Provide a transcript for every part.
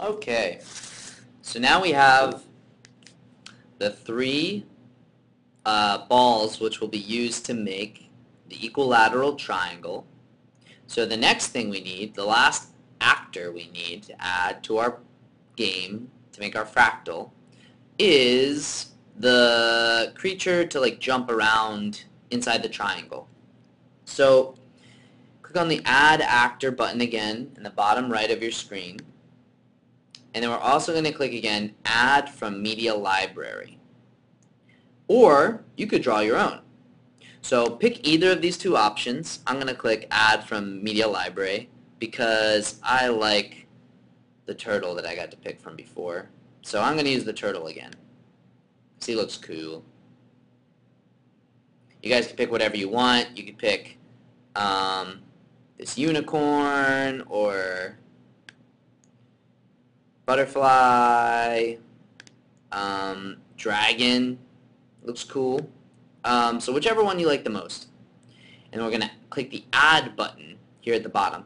Okay, so now we have the three balls which will be used to make the equilateral triangle. So the next thing we need, the last actor we need to add to our game to make our fractal, is the creature to like jump around inside the triangle. So click on the Add Actor button again in the bottom right of your screen. And then we're also going to click again, Add from Media Library. Or you could draw your own. So pick either of these two options. I'm going to click Add from Media Library because I like the turtle that I got to pick from before. So I'm going to use the turtle again. See, it looks cool. You guys can pick whatever you want. You could pick this unicorn or butterfly, dragon. Looks cool. So whichever one you like the most. And we're going to click the Add button here at the bottom.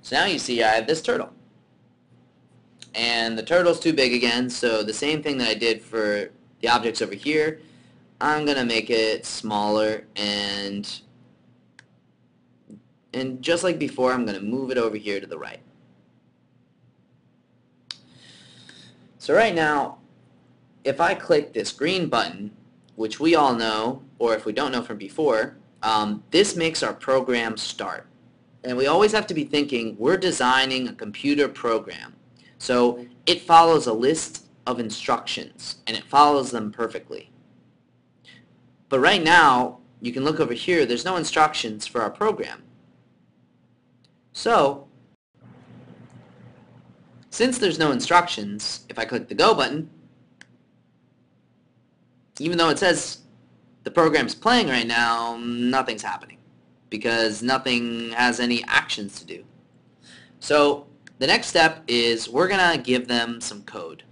So now you see I have this turtle. And the turtle's too big again, so the same thing that I did for the objects over here, I'm going to make it smaller, and just like before, I'm going to move it over here to the right. So right now, if I click this green button, which we all know, or if we don't know from before, this makes our program start. And we always have to be thinking, we're designing a computer program. So it follows a list of instructions, and it follows them perfectly. But right now, you can look over here, there's no instructions for our program. So, since there's no instructions, if I click the Go button, even though it says the program's playing right now, nothing's happening because nothing has any actions to do. So the next step is we're going to give them some code.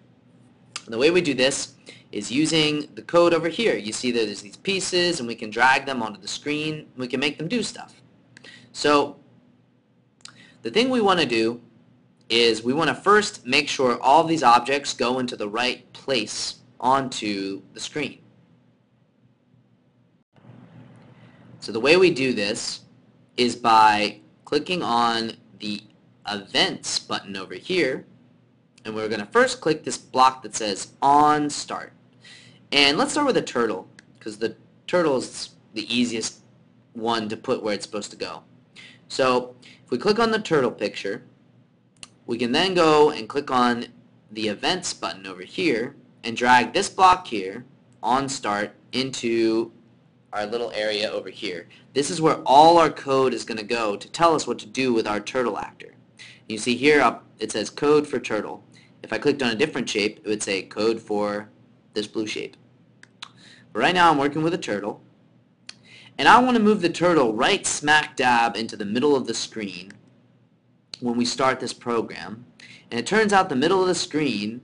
And the way we do this is using the code over here. You see that there's these pieces, and we can drag them onto the screen. We can make them do stuff. So the thing we want to do is we want to first make sure all of these objects go into the right place onto the screen. So the way we do this is by clicking on the Events button over here, and we're going to first click this block that says On Start. And let's start with a turtle, because the turtle is the easiest one to put where it's supposed to go. So if we click on the turtle picture, we can then go and click on the Events button over here and drag this block here, On Start, into our little area over here. This is where all our code is going to go to tell us what to do with our turtle actor. You see here up it says code for turtle. If I clicked on a different shape, it would say code for this blue shape. But right now I'm working with a turtle, and I want to move the turtle right smack dab into the middle of the screen when we start this program. And it turns out the middle of the screen,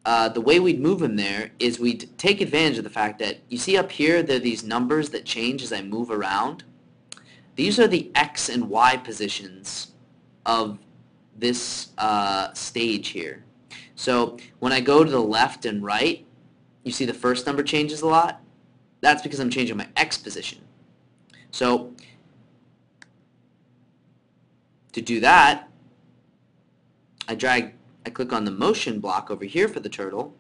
the way we'd move him there is we'd take advantage of the fact that you see up here there are these numbers that change as I move around. These are the X and Y positions of this stage here. So when I go to the left and right, you see the first number changes a lot. That's because I'm changing my X position. So to do that, I click on the motion block over here for the turtle,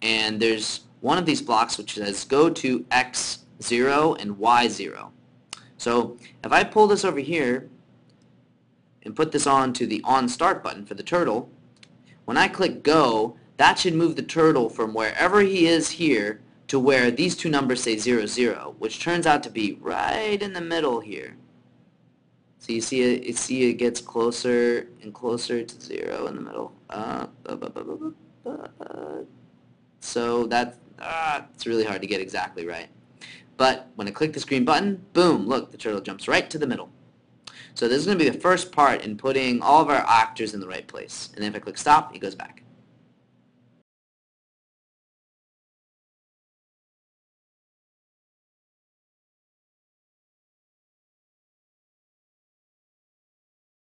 and there's one of these blocks which says go to X0 and Y0. So if I pull this over here and put this onto the On Start button for the turtle, when I click Go, that should move the turtle from wherever he is here to where these two numbers say 0, 0, which turns out to be right in the middle here. So you see it gets closer and closer to 0 in the middle. So it's really hard to get exactly right. But when I click this green button, boom, look, the turtle jumps right to the middle. So this is going to be the first part in putting all of our actors in the right place. And then if I click stop, it goes back.